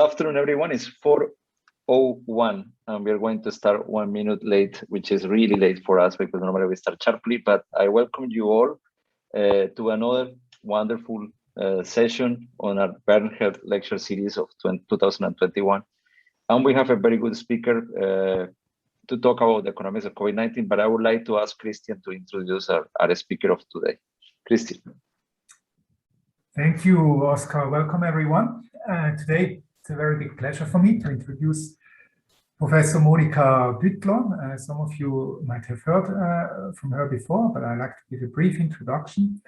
Afternoon, everyone. It's 4:01, and we're going to start 1 minute late, which is really late for us because normally we start sharply. But I welcome you all to another wonderful session on our Burn Health Lecture Series of 2021. And we have a very good speaker to talk about the economics of COVID-19, but I would like to ask Christian to introduce our speaker of today. Christian. Thank you, Oscar. Welcome, everyone. Today, it's a very big pleasure for me to introduce Professor Monika Bütler. Some of you might have heard from her before, but I'd like to give a brief introduction.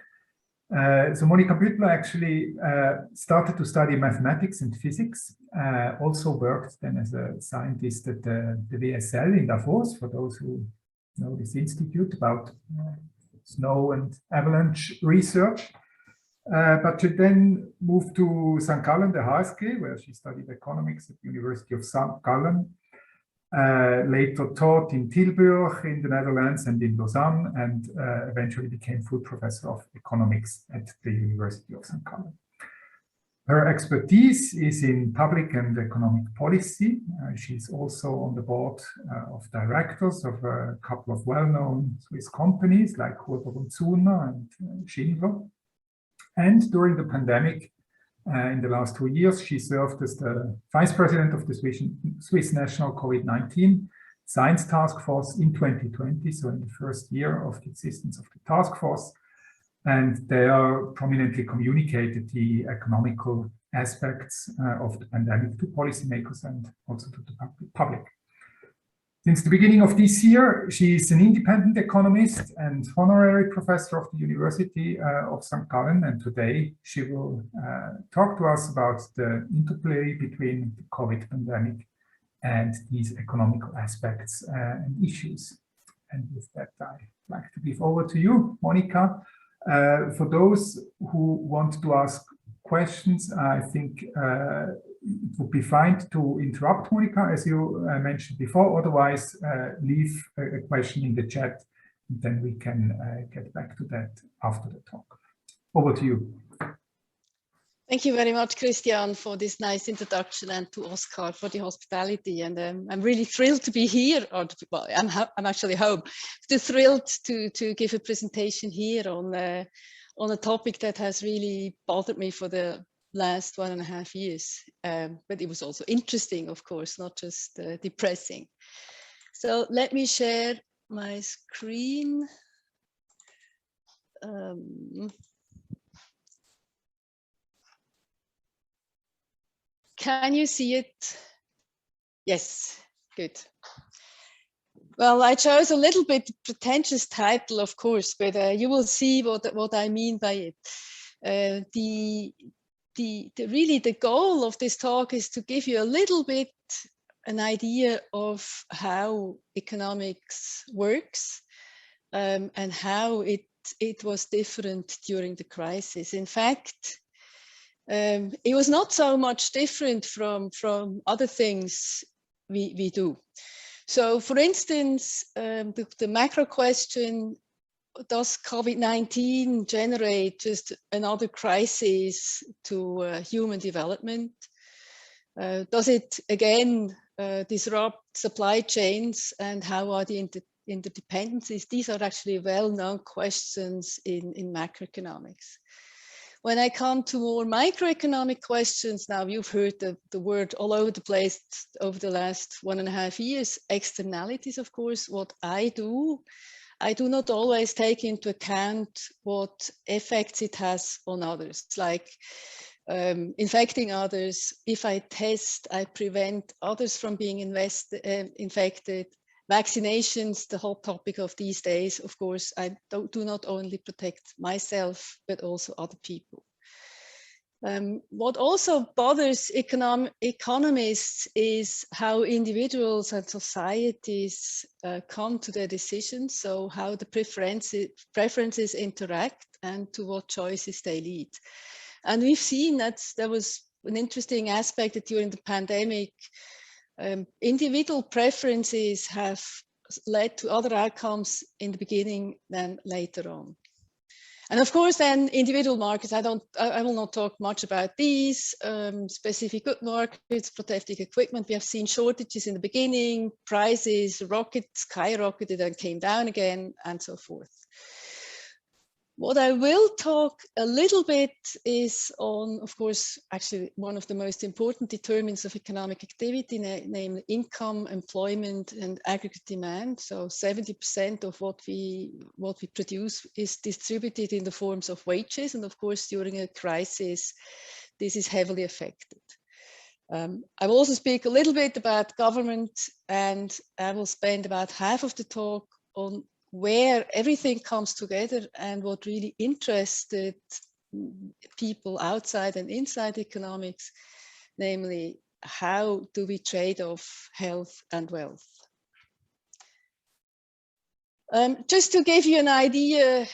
So Monika Bütler actually started to study mathematics and physics, also worked then as a scientist at the WSL in Davos, for those who know this institute about snow and avalanche research. But she then moved to St. Gallen, the HSG, where she studied economics at the University of St. Gallen. Later taught in Tilburg in the Netherlands and in Lausanne, and eventually became full professor of economics at the University of St. Gallen. Her expertise is in public and economic policy. She's also on the board of directors of a couple of well-known Swiss companies like Huber und Suhner and Schindler. And during the pandemic, in the last 2 years, she served as the vice president of the Swiss National COVID-19 Science Task Force in 2020, so in the first year of the existence of the task force. And they are prominently communicated the economical aspects of the pandemic to policymakers and also to the public. Since the beginning of this year, she is an independent economist and honorary professor of the University of St. Gallen, and today she will talk to us about the interplay between the COVID pandemic and these economical aspects and issues. And with that, I'd like to give over to you, Monika. For those who want to ask questions, I think it would be fine to interrupt Monika, as you mentioned before. Otherwise, leave a question in the chat, and then we can get back to that after the talk. Over to you. Thank you very much, Christian, for this nice introduction, and to Oscar for the hospitality. And I'm really thrilled to be here, or well, I'm actually home. Thrilled to give a presentation here on a topic that has really bothered me for the last 1.5 years, but it was also interesting, of course, not just depressing. So let me share my screen. Can you see it? Yes, good. Well, I chose a little bit pretentious title, of course, but you will see what I mean by it. Really the goal of this talk is to give you a little bit an idea of how economics works and how it was different during the crisis. In fact, it was not so much different from other things we do. So, for instance, the macro question, does COVID-19 generate just another crisis to human development? Does it again disrupt supply chains, and how are the interdependencies? These are actually well-known questions in macroeconomics. When I come to more microeconomic questions, now you've heard the word all over the place over the last 1.5 years, externalities, of course. What I do not always take into account what effects it has on others, like infecting others. If I test, I prevent others from being infected. Vaccinations, the hot topic of these days, of course, I do not only protect myself, but also other people. What also bothers economists is how individuals and societies come to their decisions, so how the preferences interact and to what choices they lead. And we've seen that there was an interesting aspect that during the pandemic, individual preferences have led to other outcomes in the beginning than later on. And of course, then individual markets, I will not talk much about these. Specific good markets, protective equipment, we have seen shortages in the beginning, prices skyrocketed and came down again, and so forth. What I will talk a little bit is on, of course, actually one of the most important determinants of economic activity, namely income, employment, and aggregate demand. So 70% of what we produce is distributed in the forms of wages, and of course, during a crisis, this is heavily affected. I will also speak a little bit about government, and I will spend about half of the talk on where everything comes together and what really interested people outside and inside economics, namely, how do we trade off health and wealth? Just to give you an idea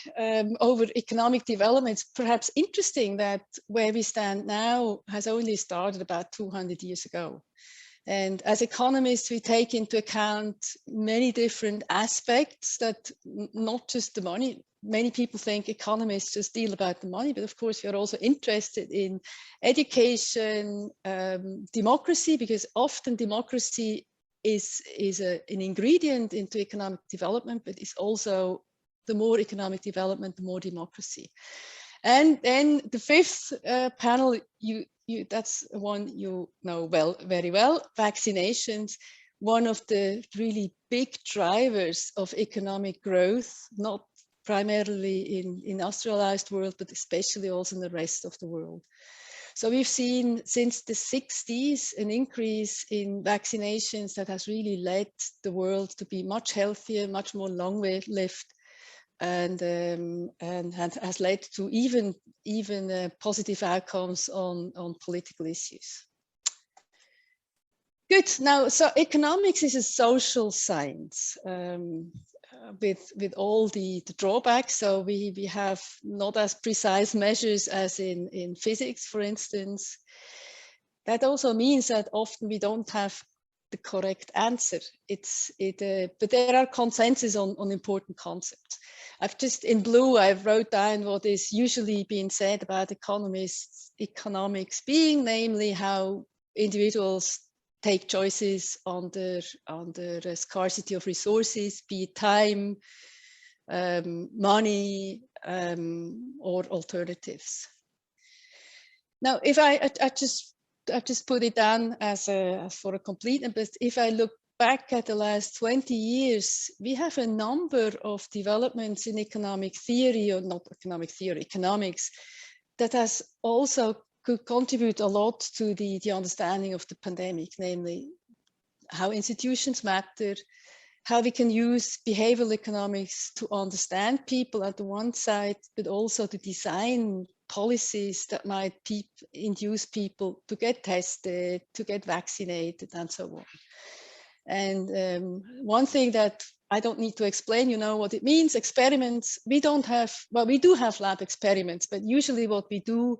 over economic developments, perhaps interesting that where we stand now has only started about 200 years ago. And as economists, we take into account many different aspects, that not just the money. Many people think economists just deal about the money, but of course we are also interested in education, democracy, because often democracy is an ingredient into economic development, but it's also the more economic development, the more democracy. And then the fifth panel, that's one you know very well, vaccinations, one of the really big drivers of economic growth, not primarily in industrialized world, but especially also in the rest of the world. So we've seen since the 60s an increase in vaccinations that has really led the world to be much healthier, much more long-lived, and has led to even positive outcomes on political issues. Good. Now, so economics is a social science with all the drawbacks. So we have not as precise measures as in physics, for instance. That also means that often we don't have the correct answer. But there are consensus on important concepts. I've just in blue, I've wrote down what is usually being said about economics being, namely how individuals take choices on the scarcity of resources, be it time, money, or alternatives. Now, if I've just put it down as for a completeness, but if I look back at the last 20 years, we have a number of developments in economic theory, or not economic theory, economics, that has also could contribute a lot to the understanding of the pandemic, namely how institutions matter, how we can use behavioral economics to understand people at the one side, but also to design policies that might induce people to get tested, to get vaccinated, and so on. And one thing that I don't need to explain, you know what it means, experiments. We don't have, well, we do have lab experiments, but usually what we do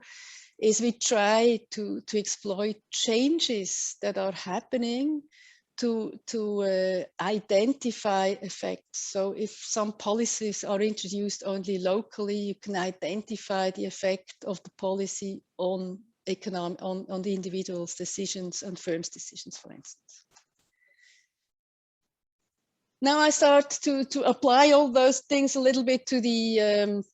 is we try to exploit changes that are happening to identify effects. So if some policies are introduced only locally, you can identify the effect of the policy on the individual's decisions and firms' decisions, for instance. Now I start to apply all those things a little bit to the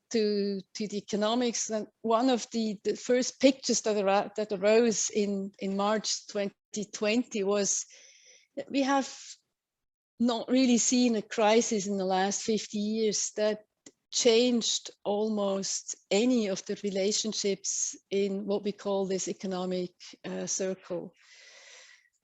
economics. And one of the first pictures that arose in March 2020 was that we have not really seen a crisis in the last 50 years that changed almost any of the relationships in what we call this economic circle.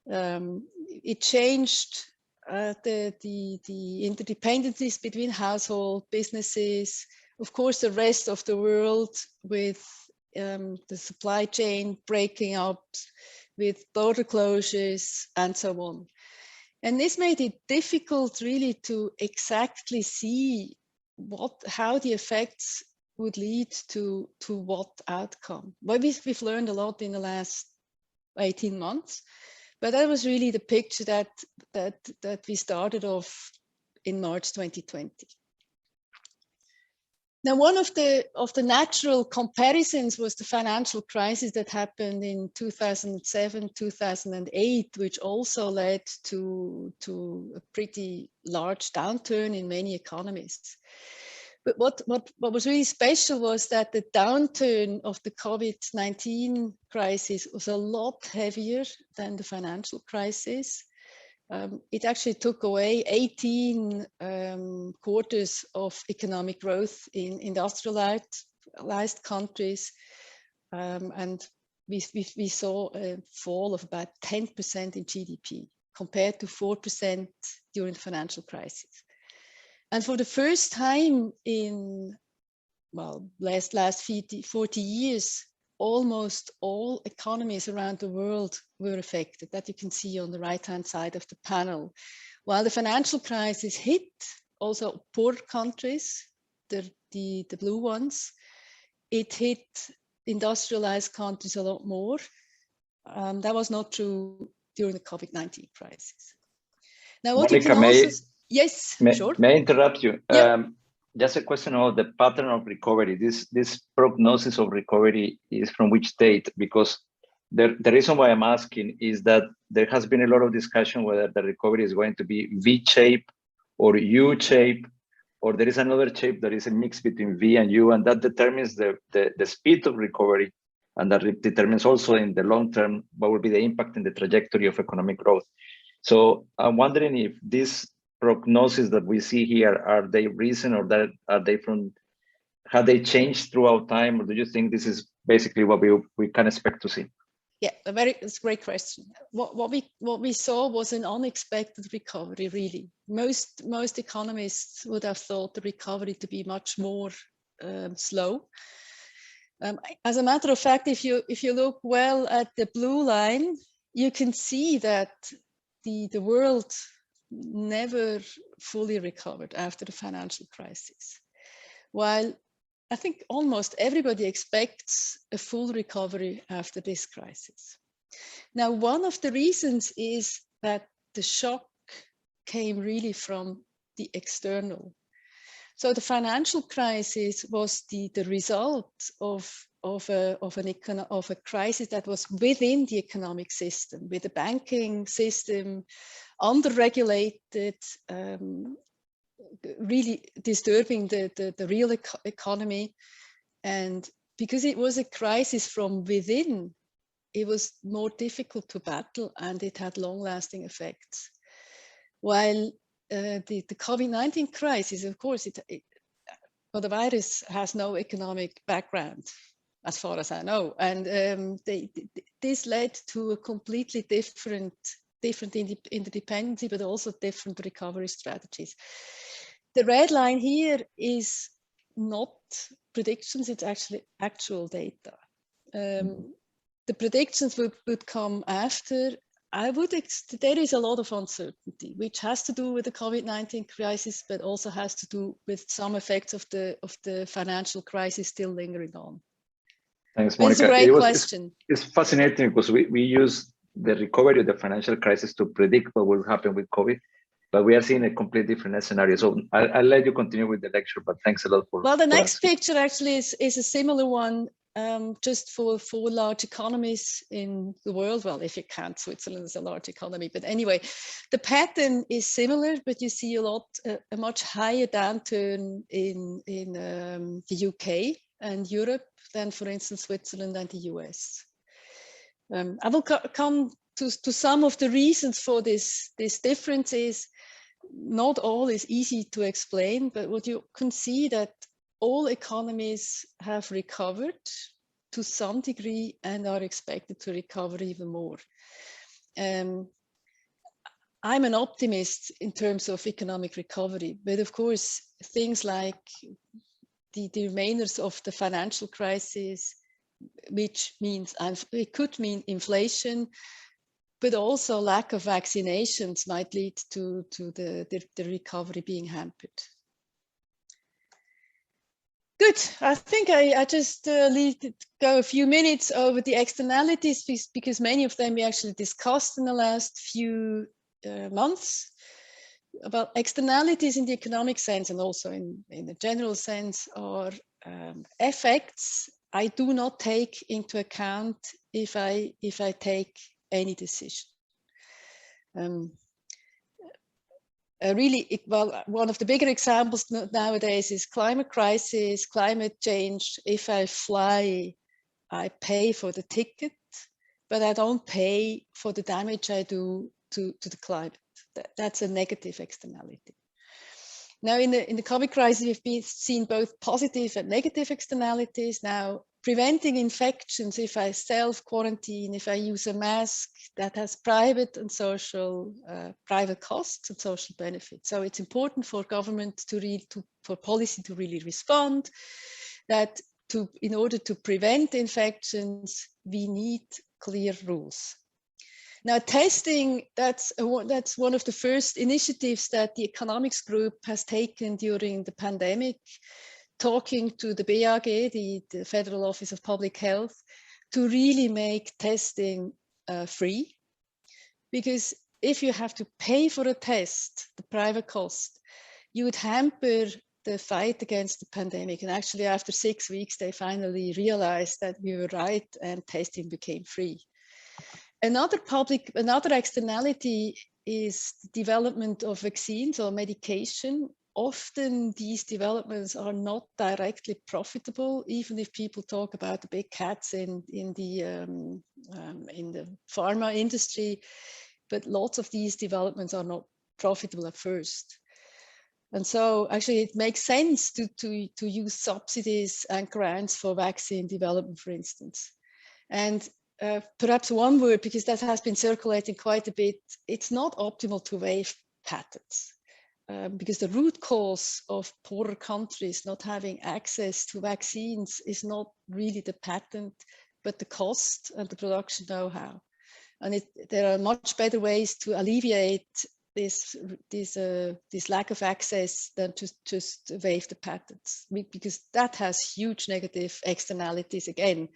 It changed the interdependencies between household, businesses, of course, the rest of the world, with the supply chain breaking up, with border closures, and so on. And this made it difficult really to exactly see how the effects would lead to what outcome. Well, we've learned a lot in the last 18 months, but that was really the picture that we started off in March 2020. Now, one of the natural comparisons was the financial crisis that happened in 2007, 2008, which also led to a pretty large downturn in many economies. But what was really special was that the downturn of the COVID-19 crisis was a lot heavier than the financial crisis. It actually took away 18 quarters of economic growth in industrialized countries. And we saw a fall of about 10% in GDP compared to 4% during the financial crisis. And for the first time in, well, last 40 years, almost all economies around the world were affected. That you can see on the right-hand side of the panel. While the financial crisis hit also poor countries, the blue ones, it hit industrialized countries a lot more. That was not true during the COVID-19 crisis. Now, what Monika, you can also... Yes, sure. May I interrupt you? Yeah. Just a question of the pattern of recovery. This prognosis of recovery is from which date? Because the reason why I'm asking is that there has been a lot of discussion whether the recovery is going to be V-shape or U-shape, or there is another shape that is a mix between V and U, and that determines the speed of recovery, and that determines also in the long term what will be the impact in the trajectory of economic growth. So I'm wondering if this prognosis that we see here, are they recent, or that are they from, have they changed throughout time, or do you think this is basically what we can expect to see? Yeah, it's a great question. What we saw was an unexpected recovery, really. Most economists would have thought the recovery to be much more slow. As a matter of fact, if you look well at the blue line, you can see that the world never fully recovered after the financial crisis. While I think almost everybody expects a full recovery after this crisis. Now, one of the reasons is that the shock came really from the external. So the financial crisis was the result of a crisis that was within the economic system, with the banking system under-regulated, really disturbing the real economy. And because it was a crisis from within, it was more difficult to battle, and it had long-lasting effects. While the COVID-19 crisis, of course, well, the virus has no economic background, as far as I know. And this led to a completely different interdependency, but also different recovery strategies. The red line here is not predictions, it's actually actual data. The predictions would come after. There is a lot of uncertainty, which has to do with the COVID-19 crisis, but also has to do with some effects of the financial crisis still lingering on. Thanks, Monika. It's a great question. It's fascinating because we use the recovery of the financial crisis to predict what will happen with COVID, but we are seeing a completely different scenario. So I'll let you continue with the lecture, but thanks a lot for. Well, the next picture actually is a similar one, just for large economies in the world. Well, if you count Switzerland as a large economy, but anyway, the pattern is similar, but you see a much higher downturn in the UK and Europe than, for instance, Switzerland and the US. I will come to some of the reasons for this differences. Not all is easy to explain, but what you can see that all economies have recovered to some degree and are expected to recover even more. I'm an optimist in terms of economic recovery, but of course, things like the remainders of the financial crisis, which means it could mean inflation, but also lack of vaccinations might lead to the recovery being hampered. Good. I think I just go a few minutes over the externalities, because many of them we actually discussed in the last few months. Well, externalities in the economic sense and also in the general sense are effects I do not take into account if I take any decision. Well, one of the bigger examples nowadays is climate crisis, climate change. If I fly, I pay for the ticket, but I don't pay for the damage I do to the climate. That's a negative externality. Now, in the COVID crisis, we've seen both positive and negative externalities. Now, preventing infections, if I self-quarantine, if I use a mask, that has private and social, private costs and social benefits. So it's important for government for policy to really respond, that in order to prevent infections, we need clear rules. Now, testing, that's one of the first initiatives that the economics group has taken during the pandemic, talking to the BAG, the Federal Office of Public Health, to really make testing free. Because if you have to pay for a test, the private cost, you would hamper the fight against the pandemic. And actually, after 6 weeks, they finally realized that we were right and testing became free. Another externality is the development of vaccines or medication. Often these developments are not directly profitable, even if people talk about the big cats in the pharma industry, but lots of these developments are not profitable at first. And so actually it makes sense to use subsidies and grants for vaccine development, for instance. And perhaps one word, because that has been circulating quite a bit, it's not optimal to waive patents because the root cause of poorer countries not having access to vaccines is not really the patent, but the cost and the production know-how. And there are much better ways to alleviate this lack of access than to just waive the patents, because that has huge negative externalities again.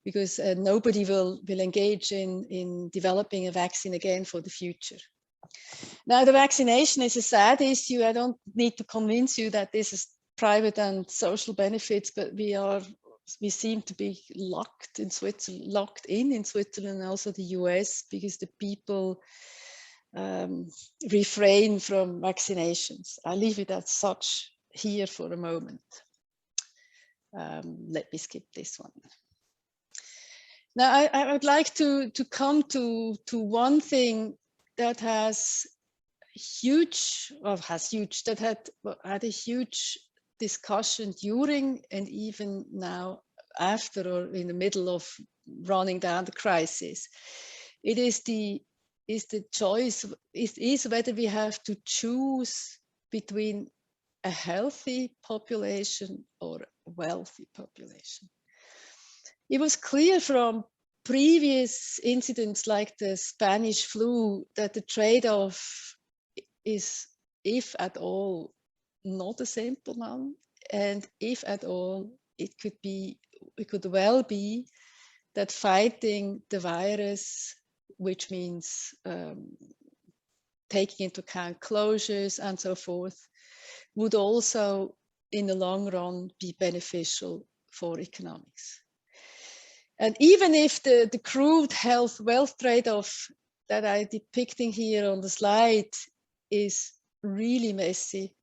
Because nobody will engage in developing a vaccine again for the future. Now, the vaccination is a sad issue. I don't need to convince you that this is private and social benefits, but we seem to be locked in Switzerland and also the US, because the people refrain from vaccinations. I leave it as such here for a moment. Let me skip this one. Now, I would like to come to one thing that had a huge discussion during and even now after or in the middle of running down the crisis. It is the choice, is whether we have to choose between a healthy population or a wealthy population. It was clear from previous incidents like the Spanish flu that the trade-off is, if at all, not a simple one. And if at all, it could well be that fighting the virus, which means taking into account closures and so forth, would also in the long run be beneficial for economics. And even if the crude health-wealth trade-off that I'm depicting here on the slide is really messy,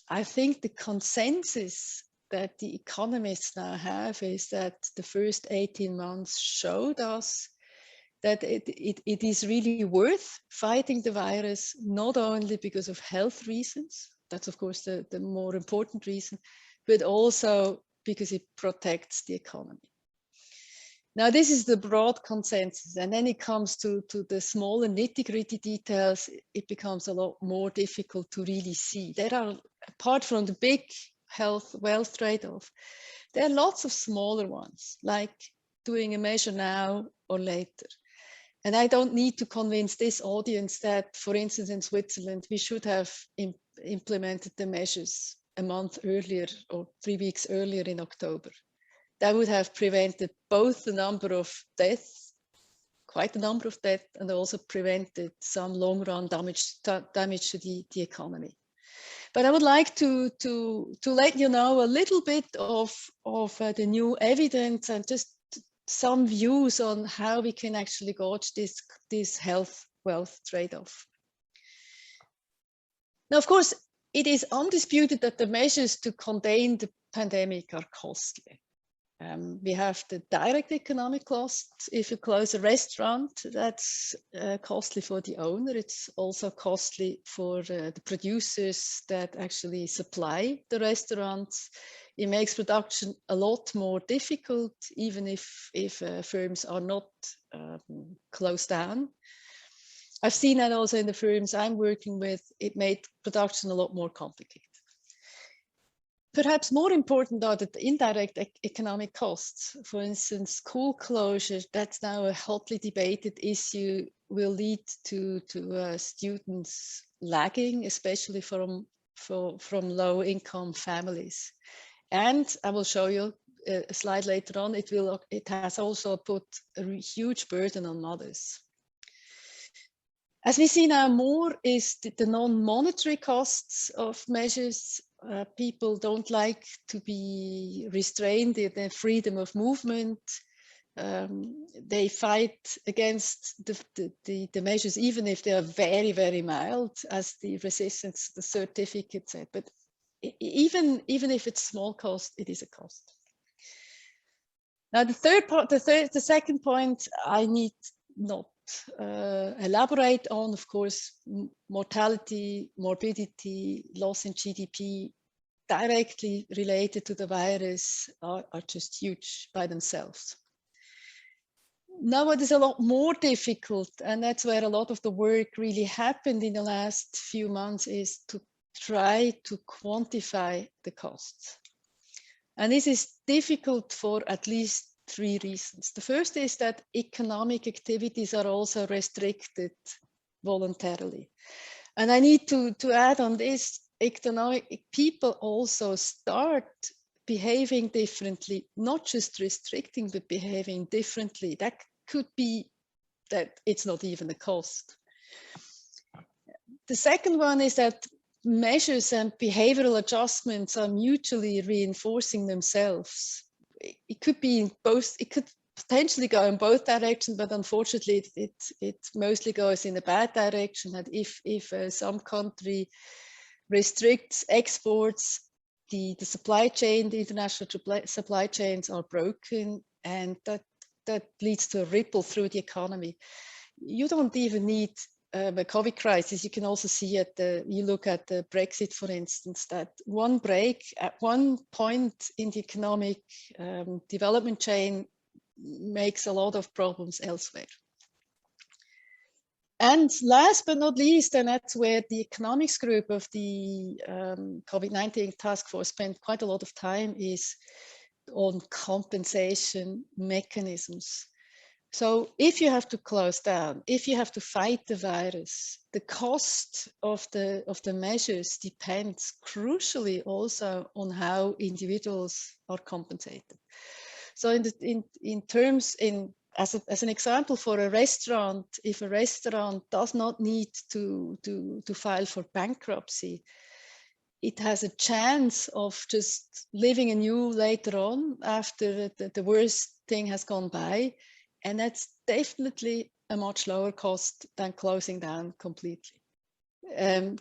I think the consensus that the economists now have is that the first 18 months showed us that it is really worth fighting the virus, not only because of health reasons, that's of course the more important reason, but also because it protects the economy. Now, this is the broad consensus, and then it comes to the smaller nitty-gritty details, it becomes a lot more difficult to really see. There are, apart from the big health-wealth trade-off, there are lots of smaller ones, like doing a measure now or later. And I don't need to convince this audience that, for instance, in Switzerland, we should have implemented the measures a month earlier or 3 weeks earlier in October. That would have prevented both the number of deaths quite a number of that and also prevented some long-run damage to the economy. But I would like to let you know a little bit of the new evidence and just some views on how we can actually gauge this health-wealth trade-off. Now, of course, it is undisputed that the measures to contain the pandemic are costly. We have the direct economic costs. If you close a restaurant, that's costly for the owner. It's also costly for the producers that actually supply the restaurants. It makes production a lot more difficult, even if firms are not closed down. I've seen that also in the firms I'm working with. It made production a lot more complicated. Perhaps more important are the indirect economic costs. For instance, school closure, that's now a hotly debated issue, will lead to students lagging, especially from low-income families. And I will show you a slide later on. It has also put a huge burden on mothers. As we see now more is the non-monetary costs of measures. People don't like to be restrained in their freedom of movement. They fight against the measures, even if they are very, very mild, as the resistance, the certificate said. But even if it's small cost, it is a cost. Now, the second point I need not elaborate on, of course, mortality, morbidity, loss in GDP directly related to the virus are just huge by themselves. Now, what is a lot more difficult, and that's where a lot of the work really happened in the last few months, is to try to quantify the costs. And this is difficult for at least 3 reasons. The first is that economic activities are also restricted voluntarily. And I need to add on this, economic people also start behaving differently, not just restricting, but behaving differently. That could be that it's not even a cost. The second one is that measures and behavioral adjustments are mutually reinforcing themselves. It could be in both, it could potentially go in both directions, but unfortunately it mostly goes in a bad direction. And if some country restricts exports, the supply chain, the international supply chains are broken, and that leads to a ripple through the economy. You don't even need a COVID crisis. You can also see you look at the Brexit, for instance, that one break at one point in the economic development chain makes a lot of problems elsewhere. And last but not least, and that's where the economics group of the COVID-19 task force spent quite a lot of time, is on compensation mechanisms. So if you have to close down, if you have to fight the virus, the cost of the measures depends crucially also on how individuals are compensated. So as an example, for a restaurant, if a restaurant does not need to file for bankruptcy, it has a chance of just living anew later on after the worst thing has gone by. And that's definitely a much lower cost than closing down completely.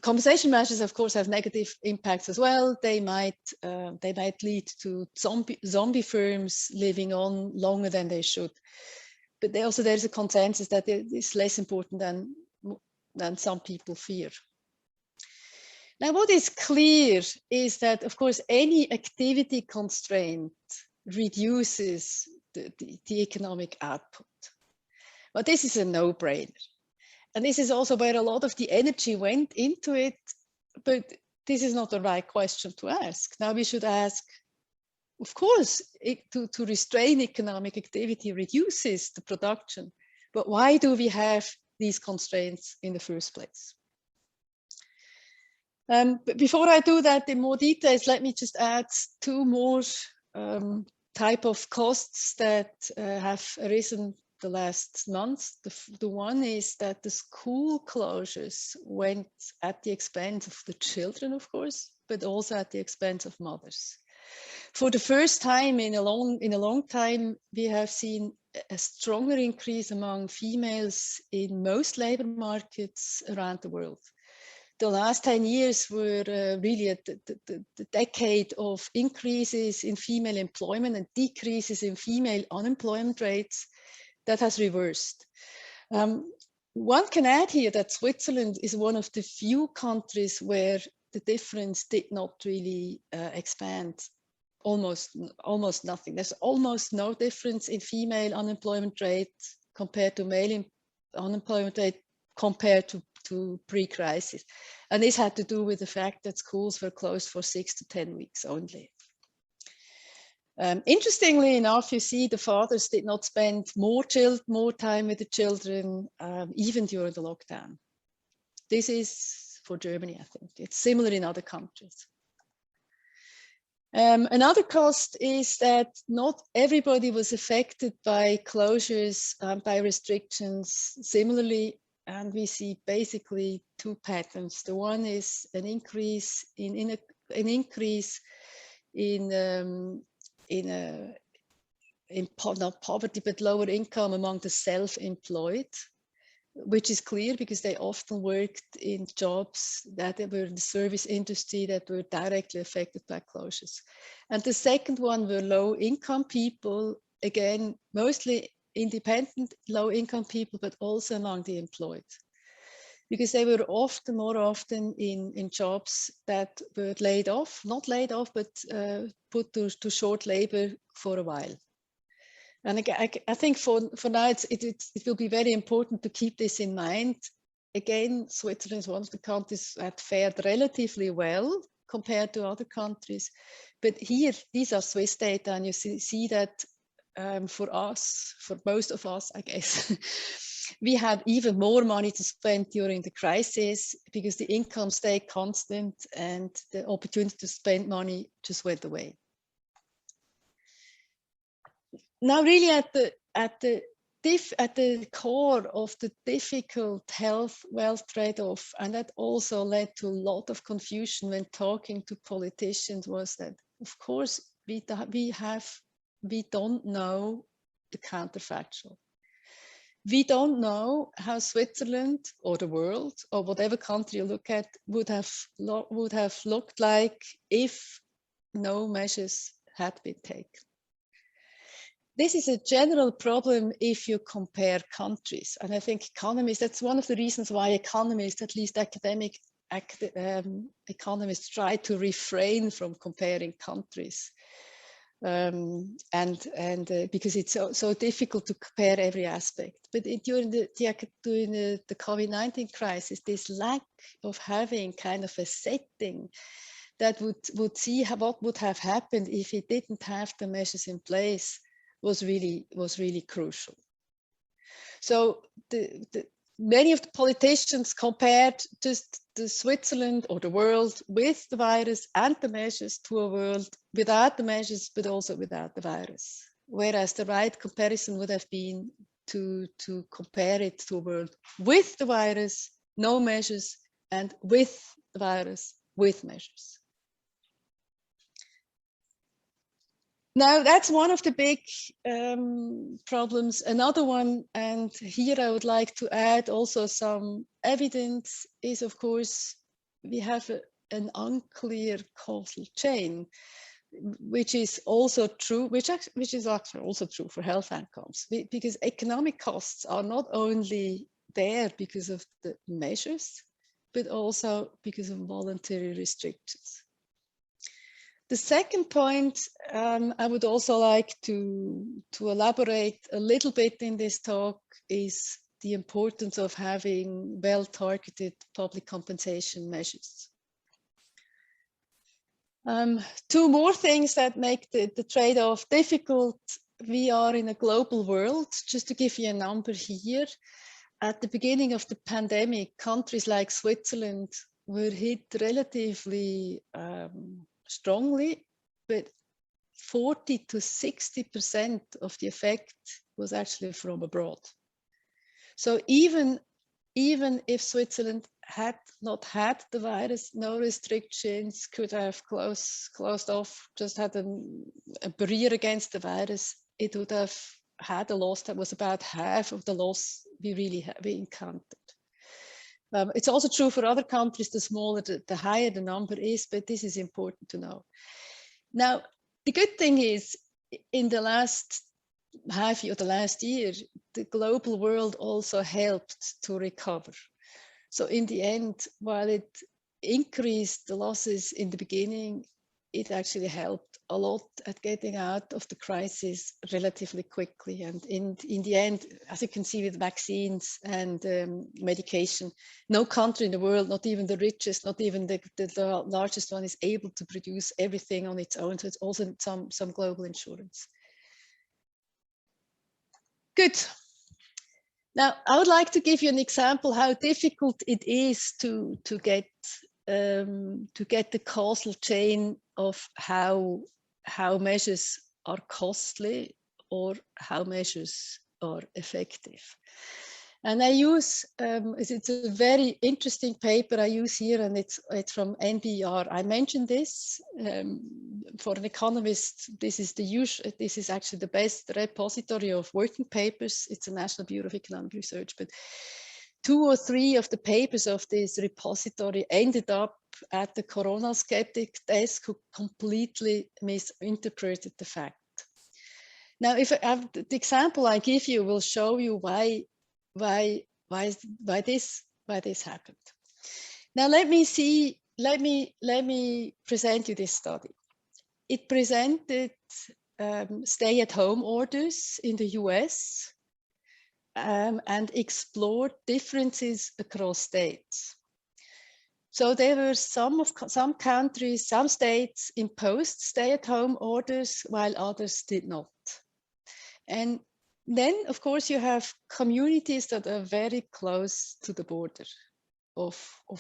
Compensation measures, of course, have negative impacts as well. They might lead to zombie firms living on longer than they should. But there's a consensus that it is less important than some people fear. Now, what is clear is that, of course, any activity constraint reduces the economic output. But this is a no-brainer. And this is also where a lot of the energy went into it. But this is not the right question to ask. Now we should ask, of course, to restrain economic activity reduces the production. But why do we have these constraints in the first place? But before I do that in more details, let me just add 2 more type of costs that have arisen the last months. The one is that the school closures went at the expense of the children, of course, but also at the expense of mothers. For the first time in a long time, we have seen a stronger increase among females in most labor markets around the world. The last 10 years were really the decade of increases in female employment and decreases in female unemployment rates. That has reversed. One can add here that Switzerland is one of the few countries where the difference did not really expand. Almost nothing. There's almost no difference in female unemployment rate compared to male unemployment rate compared to pre-crisis. And this had to do with the fact that schools were closed for 6 to 10 weeks only. Interestingly enough, you see the fathers did not spend more time with the children, even during the lockdown. This is for Germany, I think. It's similar in other countries. Another cost is that not everybody was affected by closures, by restrictions similarly, and we see basically two patterns. The one is an increase in not poverty but lower income among the self-employed, which is clear because they often worked in jobs that were in the service industry that were directly affected by closures. And the second one were low-income people, again, mostly independent, low-income people, but also among the employed. Because they were more often in jobs that were laid off, not laid off, but put to short labor for a while. And I think for now, it will be very important to keep this in mind. Again, Switzerland is one of the countries that fared relatively well compared to other countries. But here, these are Swiss data, and you see that for most of us, I guess, we had even more money to spend during the crisis because the income stayed constant and the opportunity to spend money just went away. Now, really at the core of the difficult health-wealth trade-off, and that also led to a lot of confusion when talking to politicians, was that, of course, we don't know the counterfactual. We don't know how Switzerland or the world or whatever country you look at would have looked like if no measures had been taken. This is a general problem if you compare countries. And I think economists, that's one of the reasons why economists, at least academic economists, try to refrain from comparing countries. Because it's so difficult to compare every aspect. But during the COVID-19 crisis, this lack of having kind of a setting that would see what would have happened if it didn't have the measures in place was really crucial. So many of the politicians compared just the Switzerland or the world with the virus and the measures to a world without the measures, but also without the virus. Whereas the right comparison would have been to compare it to a world with the virus, no measures, and with the virus, with measures. Now, that's one of the big problems. Another one, and here I would like to add also some evidence, is, of course, we have an unclear causal chain, which is also true, which is actually also true for health outcomes, because economic costs are not only there because of the measures, but also because of voluntary restrictions. The second point I would also like to elaborate a little bit in this talk is the importance of having well-targeted public compensation measures. Two more things that make the trade-off difficult. We are in a global world. Just to give you a number here, at the beginning of the pandemic, countries like Switzerland were hit relatively strongly, but 40 to 60% of the effect was actually from abroad. So even if Switzerland had not had the virus, no restrictions, could have closed off, just had a barrier against the virus, it would have had a loss that was about half of the loss we encountered. It's also true for other countries, the smaller, the higher the number is, but this is important to know. Now, the good thing is, in the last half year, the last year, the global world also helped to recover. So in the end, while it increased the losses in the beginning, it actually helped a lot at getting out of the crisis relatively quickly. And in the end, as you can see with vaccines and medication, no country in the world, not even the richest, not even the largest one, is able to produce everything on its own. So it's also some global insurance. Good. Now, I would like to give you an example how difficult it is to get the causal chain of how measures are costly or how measures are effective. And I use, it's a very interesting paper I use here, and it's from NBR. I mentioned this for an economist. This is actually the best repository of working papers. It's a National Bureau of Economic Research, but 2 or 3 of the papers of this repository ended up at the Corona skeptic desk, who completely misinterpreted the fact. Now, if the example I give you will show you why this happened. Now let me present you this study. It presented stay-at-home orders in the US and explored differences across states. So there were some countries, some states imposed stay-at-home orders while others did not. And then, of course, you have communities that are very close to the border of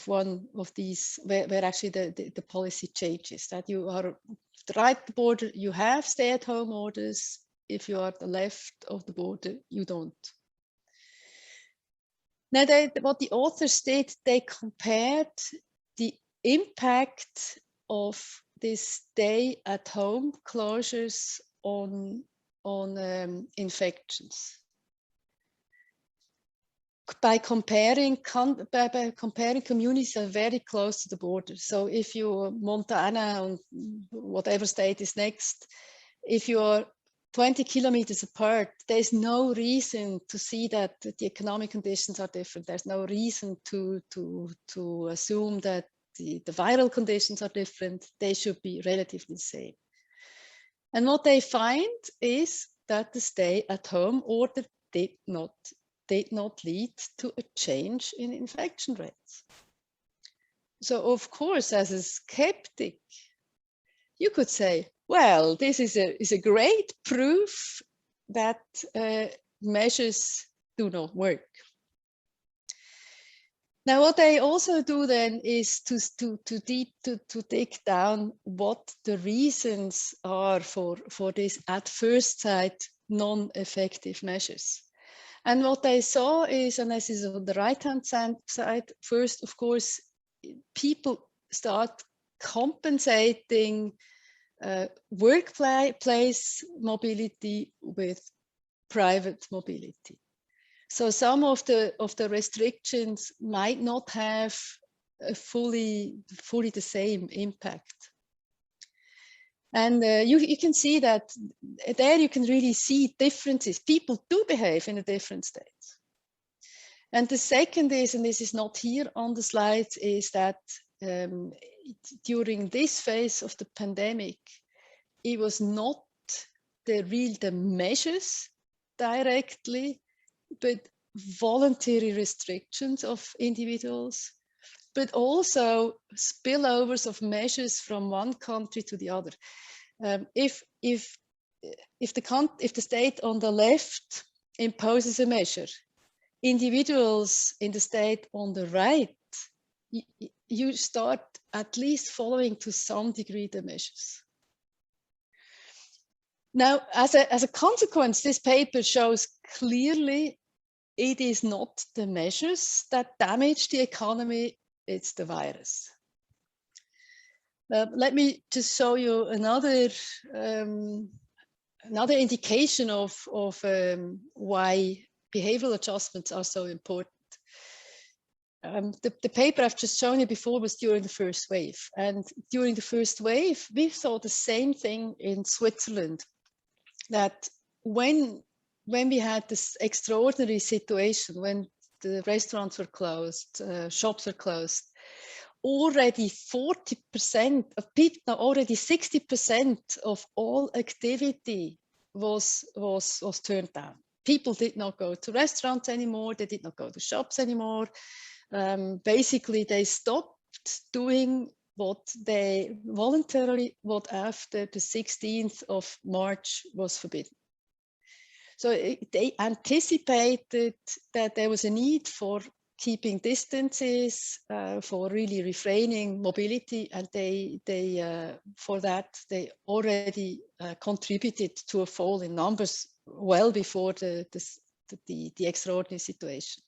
one of these, where actually the policy changes. That you are right at the border, you have stay-at-home orders. If you are at the left of the border, you don't. Now, what the authors did, they compared the impact of this stay-at-home closures on infections by comparing communities that are very close to the border. So if you're Montana, or whatever state is next, if you're 20 kilometers apart, there's no reason to see that the economic conditions are different. There's no reason to assume that the viral conditions are different. They should be relatively the same. And what they find is that the stay-at-home order did not lead to a change in infection rates. So of course, as a skeptic, you could say, well, this is a great proof that measures do not work. Now, what they also do then is to dig down what the reasons are for this at first sight non-effective measures. And what they saw is, and this is on the right-hand side, first, of course, people start compensating workplace mobility with private mobility. So some of the restrictions might not have a fully the same impact. And you can see that there you can really see differences. People do behave in a different states. And the second is, and this is not here on the slides, is that during this phase of the pandemic, it was not the measures directly, but voluntary restrictions of individuals, but also spillovers of measures from one country to the other. If the state on the left imposes a measure, individuals in the state on the right, you start at least following to some degree the measures. Now, as a consequence, this paper shows clearly it is not the measures that damage the economy, it's the virus. Let me just show you another indication of why behavioral adjustments are so important. The paper I've just shown you before was during the first wave. And during the first wave, we saw the same thing in Switzerland, that when we had this extraordinary situation, when the restaurants were closed, shops were closed, already 40% of people, no, already 60% of all activity was turned down. People did not go to restaurants anymore. They did not go to shops anymore. Basically, they stopped doing what they voluntarily, what after the 16th of March was forbidden. So they anticipated that there was a need for keeping distances, for really refraining mobility, and for that they already contributed to a fall in numbers well before the extraordinary situation.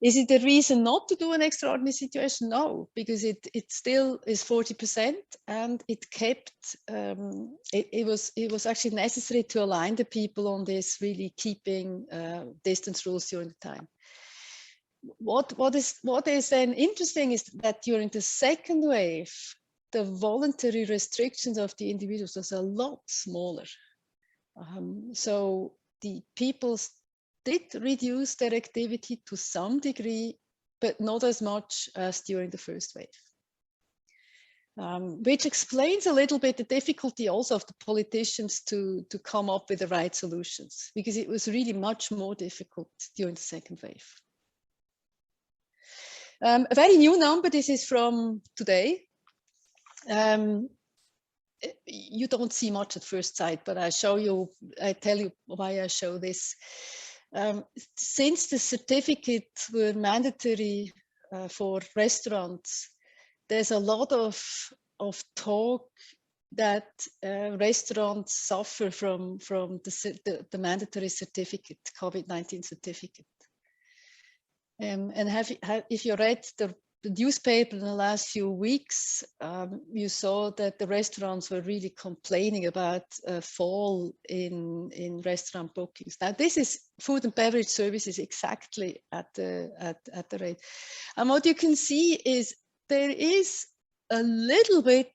Is it a reason not to do an extraordinary situation? No, because it still is 40%, and it kept, it was actually necessary to align the people on this, really keeping distance rules during the time. What is then interesting is that during the second wave, the voluntary restrictions of the individuals was a lot smaller. So the people did reduce their activity to some degree, but not as much as during the first wave. Which explains a little bit the difficulty also of the politicians to come up with the right solutions, because it was really much more difficult during the second wave. A very new number, this is from today. You don't see much at first sight, but I tell you why I show this. Since the certificates were mandatory for restaurants, there's a lot of talk that restaurants suffer from the mandatory certificate, COVID-19 certificate. And if you read the newspaper in the last few weeks, you saw that the restaurants were really complaining about a fall in restaurant bookings. Now, this is food and beverage services exactly at the rate. And what you can see is there is a little bit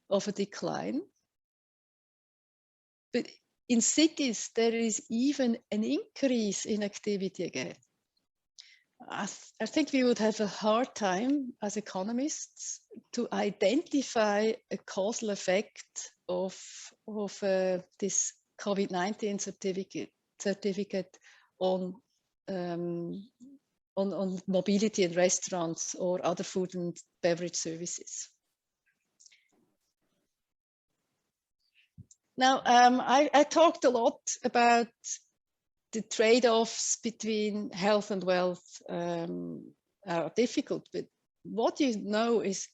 of a decline, but in cities there is even an increase in activity again. I think we would have a hard time as economists to identify a causal effect of this COVID-19 certificate on mobility in restaurants or other food and beverage services. Now, I talked a lot about the trade-offs between health and wealth are difficult, but what we know is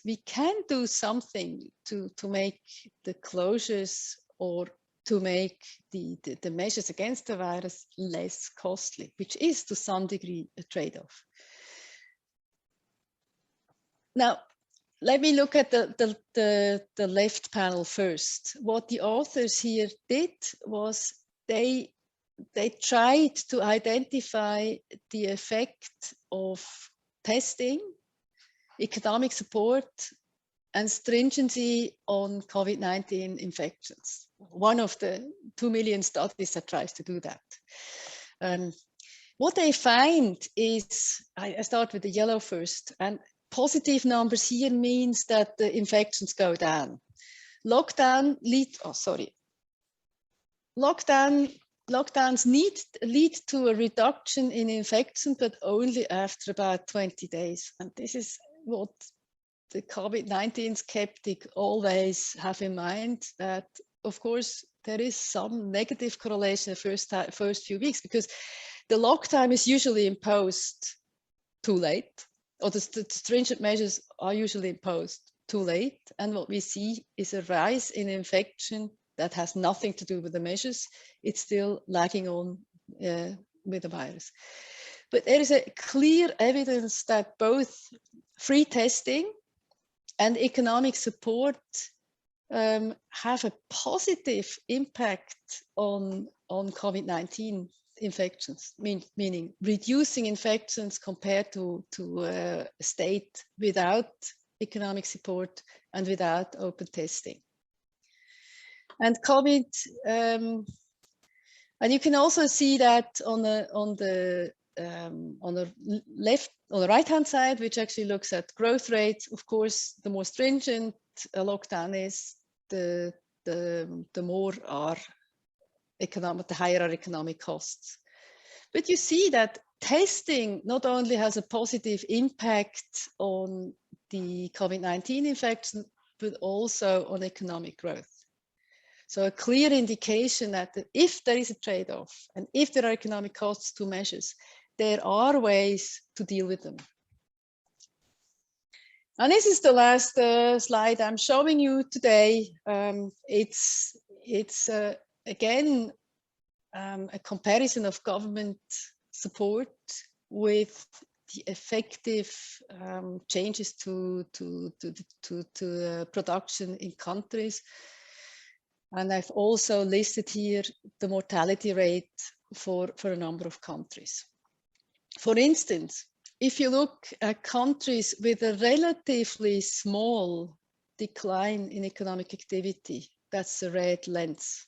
we can do something to make the closures or to make the measures against the virus less costly, which is to some degree a trade-off. Now, let me look at the left panel first. What the authors here did was they tried to identify the effect of testing, economic support, and stringency on COVID-19 infections. One of the 2 million studies that tries to do that. What they find is, I start with the yellow first, and positive numbers here means that the infections go down. Lockdowns lead to a reduction in infection, but only after about 20 days. And this is what the COVID-19 skeptic always have in mind, that of course there is some negative correlation the first few weeks, because the lockdown is usually imposed too late, or the stringent measures are usually imposed too late. And what we see is a rise in infection that has nothing to do with the measures. It's still lagging on with the virus. But there is a clear evidence that both free testing and economic support have a positive impact on COVID-19 infections, meaning reducing infections compared to a state without economic support and without open testing. And COVID, and you can also see that on the right-hand side, which actually looks at growth rates. Of course, the more stringent a lockdown is, the more are the higher are economic costs. But you see that testing not only has a positive impact on the COVID-19 infection, but also on economic growth. So a clear indication that if there is a trade-off and if there are economic costs to measures, there are ways to deal with them. And this is the last slide I'm showing you today. It's again a comparison of government support with the effective changes to production in countries. And I've also listed here the mortality rate for a number of countries. For instance, if you look at countries with a relatively small decline in economic activity, that's the red lens,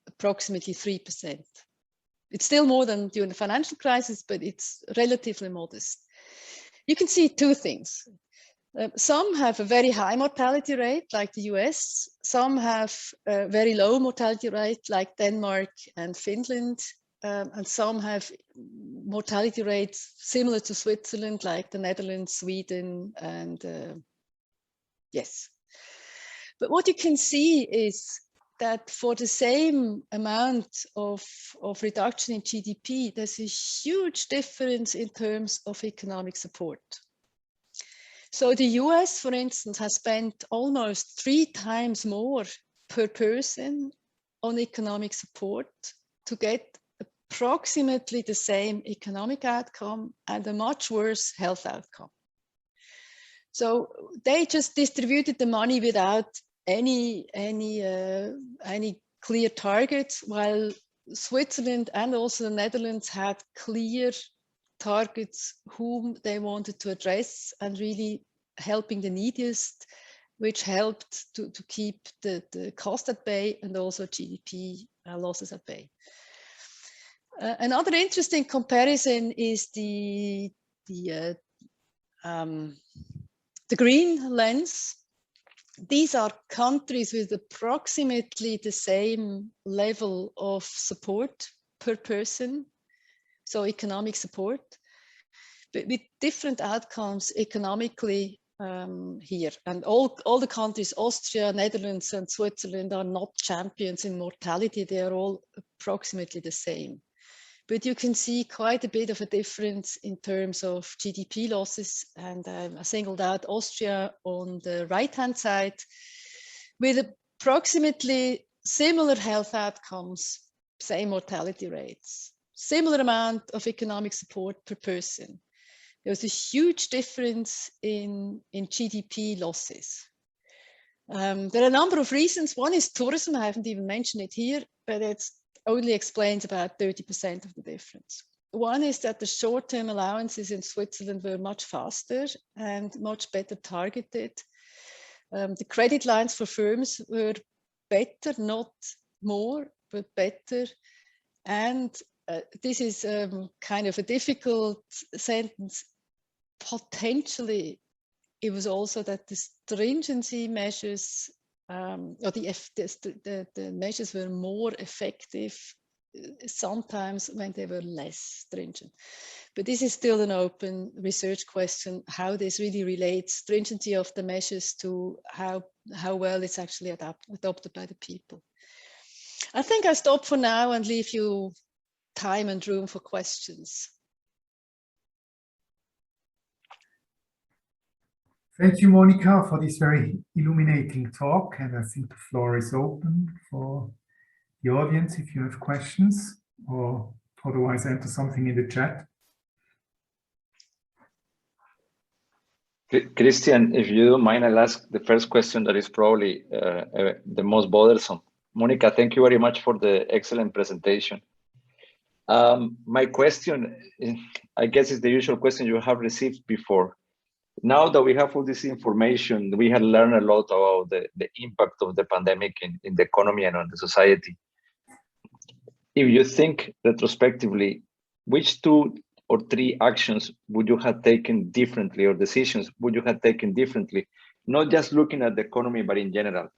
approximately 3%. It's still more than during the financial crisis, but it's relatively modest. You can see two things. Some have a very high mortality rate, like the US. Some have a very low mortality rate, like Denmark and Finland. And some have mortality rates similar to Switzerland, like the Netherlands, Sweden, and yes. But what you can see is that for the same amount of reduction in GDP, there's a huge difference in terms of economic support. So the US, for instance, has spent almost 3 times more per person on economic support to get approximately the same economic outcome and a much worse health outcome. So they just distributed the money without any clear targets, while Switzerland and also the Netherlands had clear targets whom they wanted to address and really helping the neediest, which helped to keep the cost at bay and also GDP losses at bay. Another interesting comparison is the green lens. These are countries with approximately the same level of support per person, so economic support, but with different outcomes economically here. And all the countries, Austria, Netherlands, and Switzerland, are not champions in mortality. They are all approximately the same. But you can see quite a bit of a difference in terms of GDP losses. And I singled out Austria on the right-hand side with approximately similar health outcomes, same mortality rates, similar amount of economic support per person. There's a huge difference in GDP losses. There are a number of reasons. One is tourism. I haven't even mentioned it here, but it's only explains about 30% of the difference. One is that the short-term allowances in Switzerland were much faster and much better targeted. The credit lines for firms were better, not more, but better. And this is kind of a difficult sentence. Potentially, it was also that the stringency measures or the measures were more effective sometimes when they were less stringent. But this is still an open research question, how this really relates, stringency of the measures, to how well it's actually adopted by the people. I think I stop for now and leave you time and room for questions. Thank you, Monika, for this very illuminating talk. And I think the floor is open for the audience if you have questions, or otherwise enter something in the chat. Christian, if you don't mind, I'll ask the first question that is probably the most bothersome. Monika, thank you very much for the excellent presentation. My question, I guess, is the usual question you have received before. Now that we have all this information, we have learned a lot about the impact of the pandemic in the economy and on the society. If you think retrospectively, which 2 or 3 actions would you have taken differently, or decisions would you have taken differently, not just looking at the economy, but in general?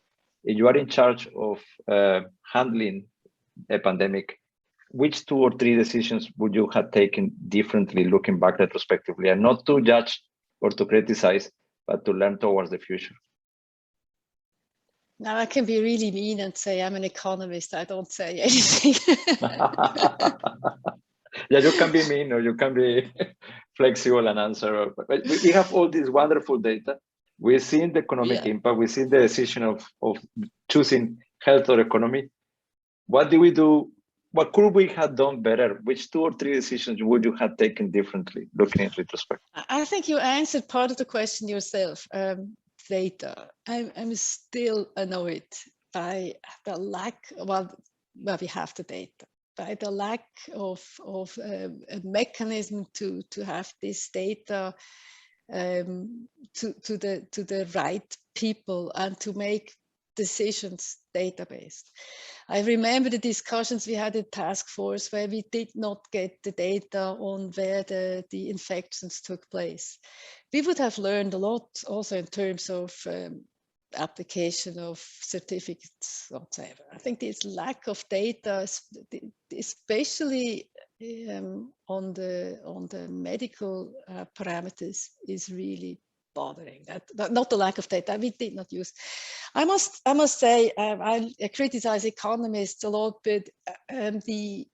If you are in charge of handling a pandemic, which 2 or 3 decisions would you have taken differently looking back retrospectively, and not to judge or to criticize, but to learn towards the future? Now I can be really mean and say I'm an economist. I don't say anything. Yeah, you can be mean or you can be flexible and answer. But we have all this wonderful data. We've seen the economic impact. We've seen the decision of choosing health or economy. What do we do? What could we have done better? Which 2 or 3 decisions would you have taken differently, looking in retrospect? I think you answered part of the question yourself. Data. I'm still annoyed by the lack. Well, we have the data, by the lack of a mechanism to have this data to the right people and to make decisions data-based. I remember the discussions we had in task force where we did not get the data on where the infections took place. We would have learned a lot also in terms of application of certificates, whatever. I think this lack of data, especially on the medical parameters, is really bothering. That not the lack of data we did not use. I must say I criticize economists a lot, but the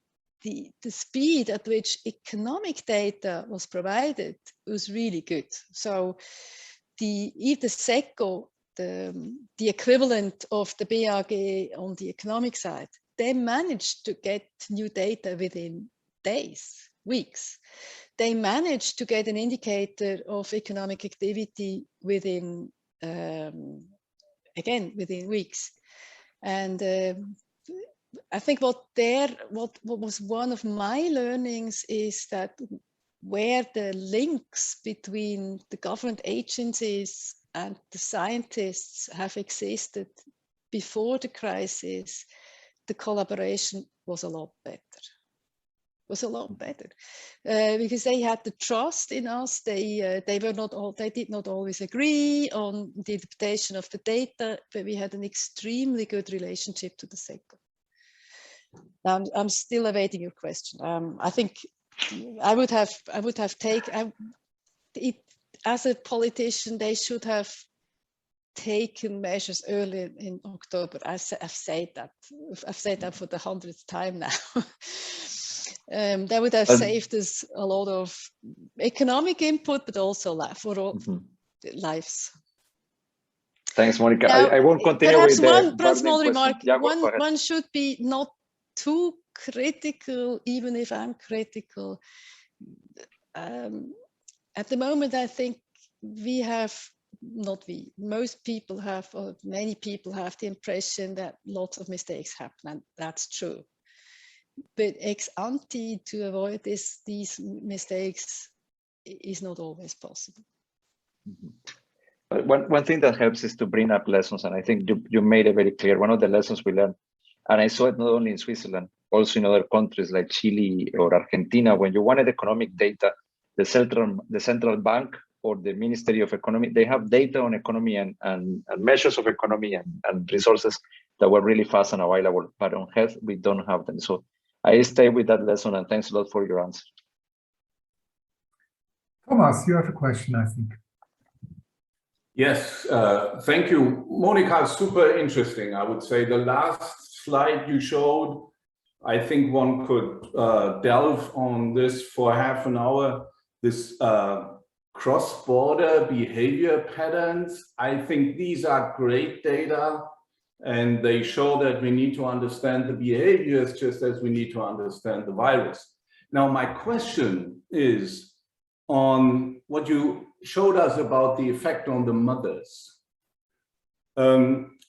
speed at which economic data was provided was really good. So the SECO, the equivalent of the BAG on the economic side, they managed to get new data within days, weeks. They managed to get an indicator of economic activity within, again, within weeks. And I think what was one of my learnings is that where the links between the government agencies and the scientists have existed before the crisis, the collaboration was a lot better. Because they had the trust in us. They did not always agree on the interpretation of the data, but we had an extremely good relationship to the sector. I'm still awaiting your question. I think I would have taken it as a politician. They should have taken measures early in October. I've said that for the 100th time now. That would have saved us a lot of economic input, but also for all lives. Thanks, Monika. Now, I won't continue with one small remark. Yeah, one should be not too critical, even if I'm critical. At the moment, I think most people have, or many people have the impression that lots of mistakes happen, and that's true. But ex ante, to avoid these mistakes is not always possible. But one thing that helps is to bring up lessons, and I think you made it very clear. One of the lessons we learned, and I saw it not only in Switzerland, also in other countries like Chile or Argentina, when you wanted economic data, the central bank or the Ministry of Economy, they have data on economy and measures of economy and resources that were really fast and available. But on health, we don't have them. So I stay with that lesson, and thanks a lot for your answer. Thomas, you have a question, I think. Yes, thank you. Monika, super interesting. I would say the last slide you showed, I think one could delve on this for half an hour. This cross-border behavior patterns. I think these are great data, and they show that we need to understand the behaviors just as we need to understand the virus. Now, my question is on what you showed us about the effect on the mothers.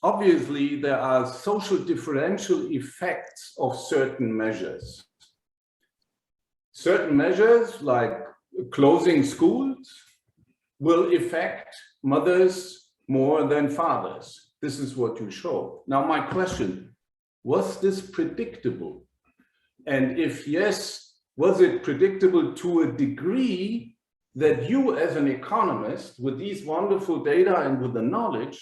Obviously, there are social differential effects of certain measures. Certain measures like closing schools will affect mothers more than fathers. This is what you show. Now, my question, was this predictable? And if yes, was it predictable to a degree that you as an economist with these wonderful data and with the knowledge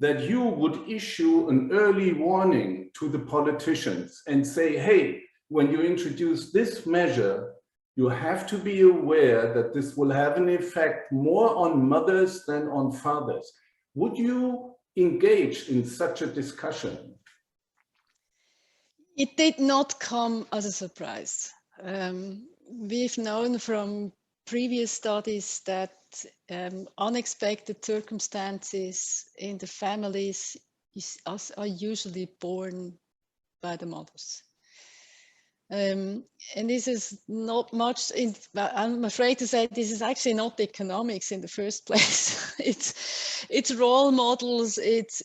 that you would issue an early warning to the politicians and say, hey, when you introduce this measure, you have to be aware that this will have an effect more on mothers than on fathers. Would you engage in such a discussion? It did not come as a surprise. We've known from previous studies that unexpected circumstances in the families are usually borne by the mothers. And this is not much, I'm afraid to say this is actually not economics in the first place. It's role models, it's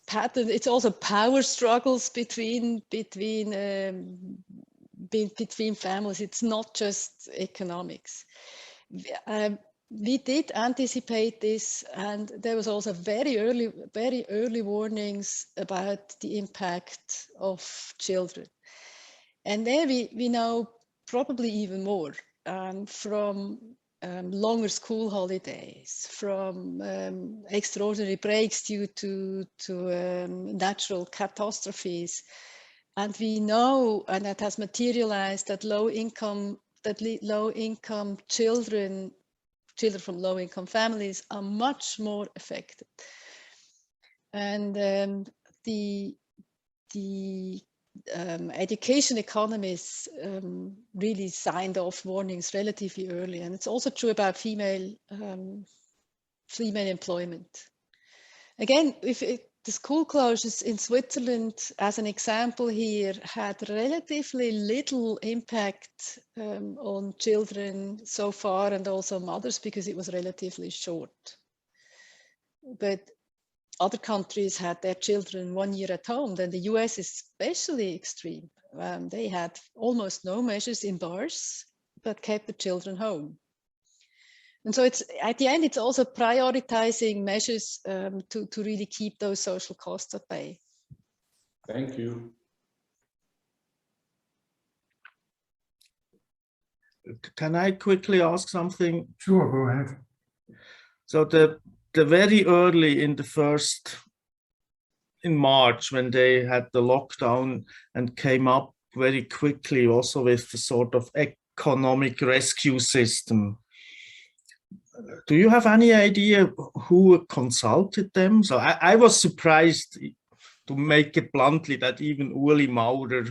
pattern, it's also power struggles between families. It's not just economics. We did anticipate this, and there was also very early warnings about the impact of children. And there we know probably even more from longer school holidays, from extraordinary breaks due to natural catastrophes. And we know, and that has materialized, that low income children from low income families are much more affected. And the education economists really signed off warnings relatively early, and it's also true about female employment. Again, the school closures in Switzerland, as an example here, had relatively little impact on children so far, and also mothers, because it was relatively short. But other countries had their children 1 year at home. Then the US is especially extreme. They had almost no measures in bars, but kept the children home. And so it's, at the end, it's also prioritizing measures to really keep those social costs at bay. Thank you. Can I quickly ask something? Sure, go ahead. So the very early in March, when they had the lockdown and came up very quickly also with the sort of economic rescue system, do you have any idea who consulted them? So I was surprised, to make it bluntly, that even Uli Maurer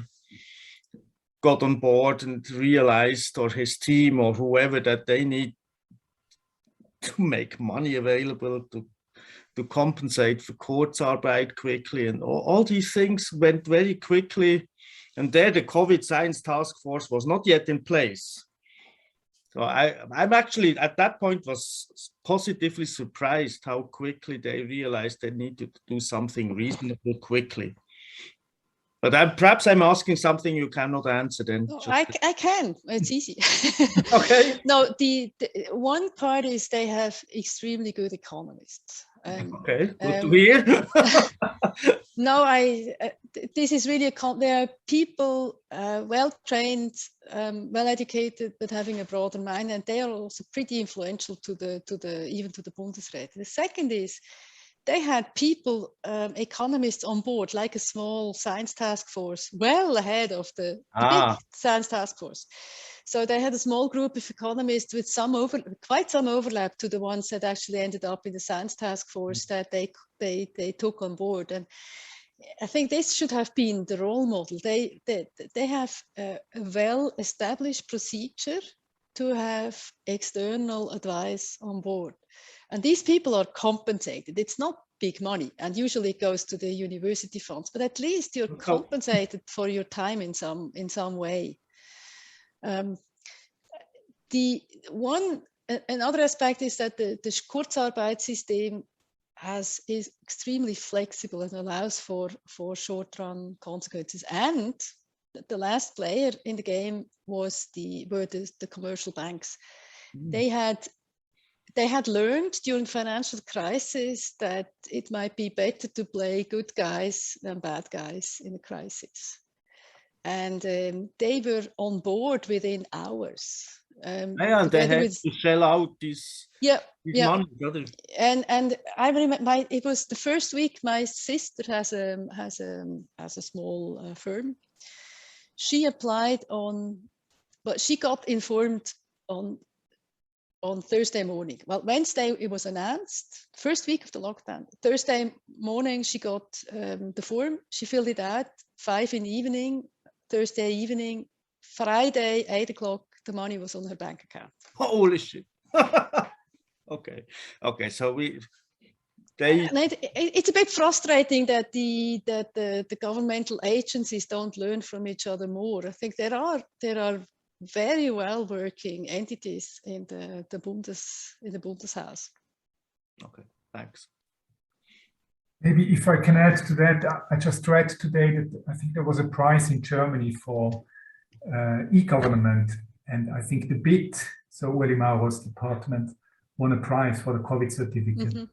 got on board and realized, or his team or whoever, that they need to make money available to compensate for Kurzarbeit quickly, and all these things went very quickly. And there the COVID Science Task Force was not yet in place. So I'm actually, at that point, was positively surprised how quickly they realized they needed to do something reasonably quickly. But perhaps I'm asking something you cannot answer then. No, I can, it's easy. Okay. No, the one part is they have extremely good economists. Okay, good to hear. No, this is really there are people well-trained, well-educated, but having a broader mind, and they are also pretty influential even to the Bundesrat. The second is, they had people, economists on board, like a small science task force, well ahead of the big science task force. So they had a small group of economists with quite some overlap to the ones that actually ended up in the science task force that they took on board. And I think this should have been the role model. They have a well-established procedure to have external advice on board. And these people are compensated. It's not big money, and usually it goes to the university funds, but at least you're compensated for your time in some way. Another aspect is that the Kurzarbeitssystem is extremely flexible and allows for short-run consequences. And the last player in the game were the commercial banks. They had learned during financial crisis that it might be better to play good guys than bad guys in a crisis. And they were on board within hours. And they had to sell out this money. And I remember it was the first week. My sister has a small firm. She applied but she got informed on Thursday morning. Well, Wednesday it was announced, first week of the lockdown. Thursday morning she got the form. She filled it out, 5 in the evening. Thursday evening, Friday 8 o'clock, the money was on her bank account. Holy shit! Okay. So it's a bit frustrating that the governmental agencies don't learn from each other more. I think there are very well working entities in the Bundeshaus. Okay, thanks. Maybe if I can add to that, I just read today that I think there was a prize in Germany for e-government, and I think the BIT, so Ueli Mauro's department, won a prize for the COVID certificate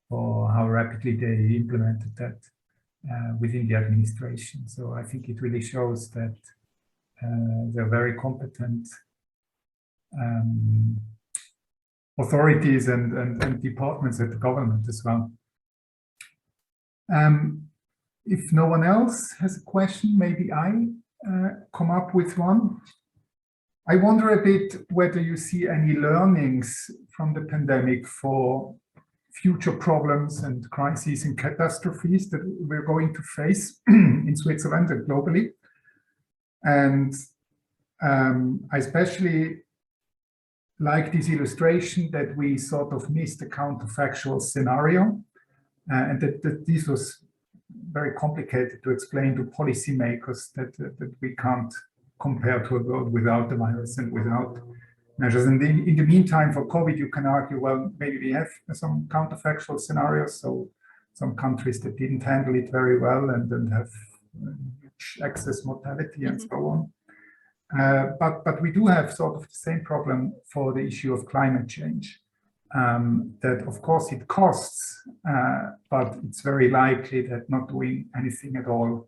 for how rapidly they implemented that within the administration. So I think it really shows that they're very competent authorities and departments at the government as well. If no one else has a question, maybe I come up with one. I wonder a bit whether you see any learnings from the pandemic for future problems and crises and catastrophes that we're going to face in Switzerland and globally. And I especially like this illustration that we sort of missed a counterfactual scenario, and that this was very complicated to explain to policymakers that we can't compare to a world without the virus and without measures. And in the meantime, for COVID, you can argue, well, maybe we have some counterfactual scenarios. So some countries that didn't handle it very well and then have huge excess mortality and so on. But we do have sort of the same problem for the issue of climate change. That of course it costs, but it's very likely that not doing anything at all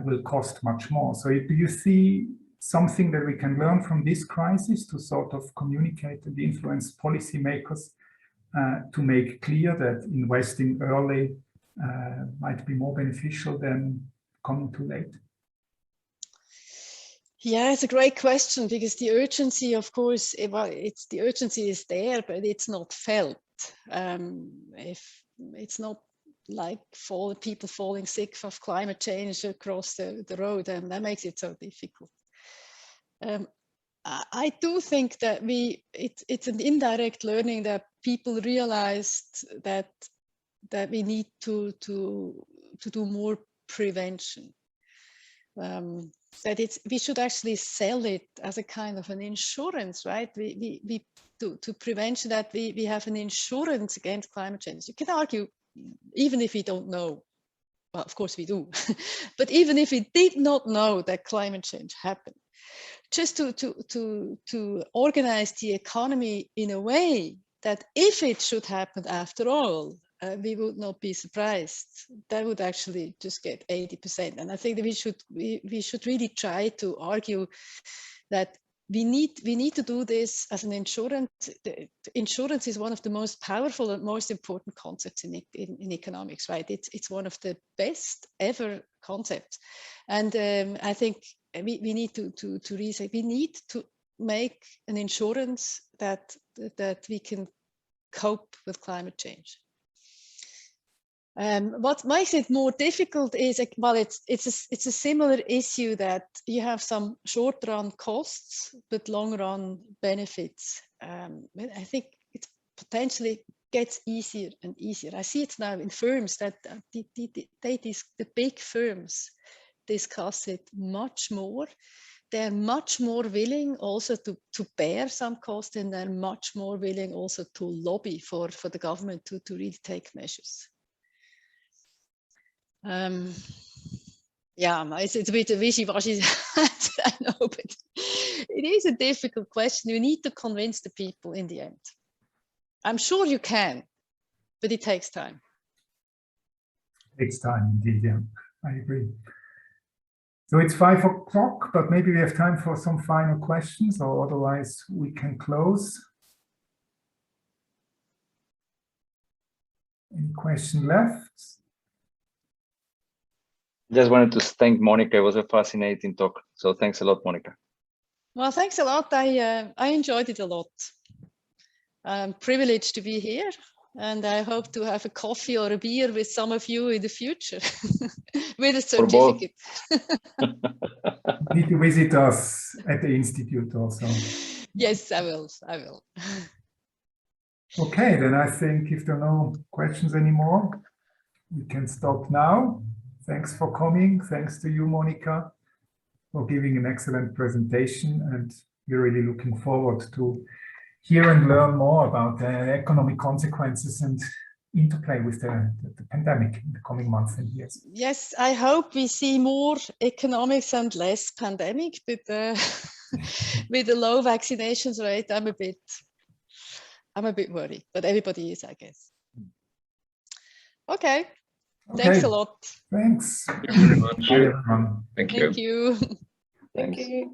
will cost much more. So do you see something that we can learn from this crisis to sort of communicate and influence policymakers to make clear that investing early might be more beneficial than coming too late? Yeah, it's a great question, because the urgency, of course, the urgency is there, but it's not felt. If it's not like people falling sick of climate change across the road, and that makes it so difficult. I do think that it's an indirect learning that people realized that we need to do more prevention. That we should actually sell it as a kind of an insurance, right? To prevention, that we have an insurance against climate change. You can argue, even if we don't know, well, of course we do, but even if we did not know that climate change happened, just to organize the economy in a way that if it should happen after all, we would not be surprised. That would actually just get 80%. And I think that we should really try to argue that we need to do this as an insurance. Insurance is one of the most powerful and most important concepts in economics, right? It's one of the best ever concepts. And I think we need to reason. We need to make an insurance that we can cope with climate change. What makes it more difficult is, well, it's a similar issue that you have some short-run costs, but long-run benefits. I think it potentially gets easier and easier. I see it now in firms that the big firms discuss it much more. They're much more willing also to bear some cost, and they're much more willing also to lobby for the government to really take measures. Yeah, it's a bit of wishy-washy, I know, but it is a difficult question. You need to convince the people in the end. I'm sure you can, but it takes time. It takes time, indeed, yeah, I agree. So it's 5 o'clock, but maybe we have time for some final questions, or otherwise we can close. Any question left? Just wanted to thank Monika. It was a fascinating talk. So thanks a lot, Monika. Well, thanks a lot. I enjoyed it a lot. I'm privileged to be here, and I hope to have a coffee or a beer with some of you in the future with a certificate. You need to visit us at the Institute also. Yes, I will. I will. Okay, then I think if there are no questions anymore, we can stop now. Thanks for coming. Thanks to you, Monika, for giving an excellent presentation. And we're really looking forward to hear and learn more about the economic consequences and interplay with the pandemic in the coming months and years. Yes, I hope we see more economics and less pandemic, but with the low vaccinations rate, I'm a bit worried, but everybody is, I guess. Okay. Thanks a lot. Thanks. Thank you very much. Bye, everyone. Thank you. Thank you. Thanks. Thank you.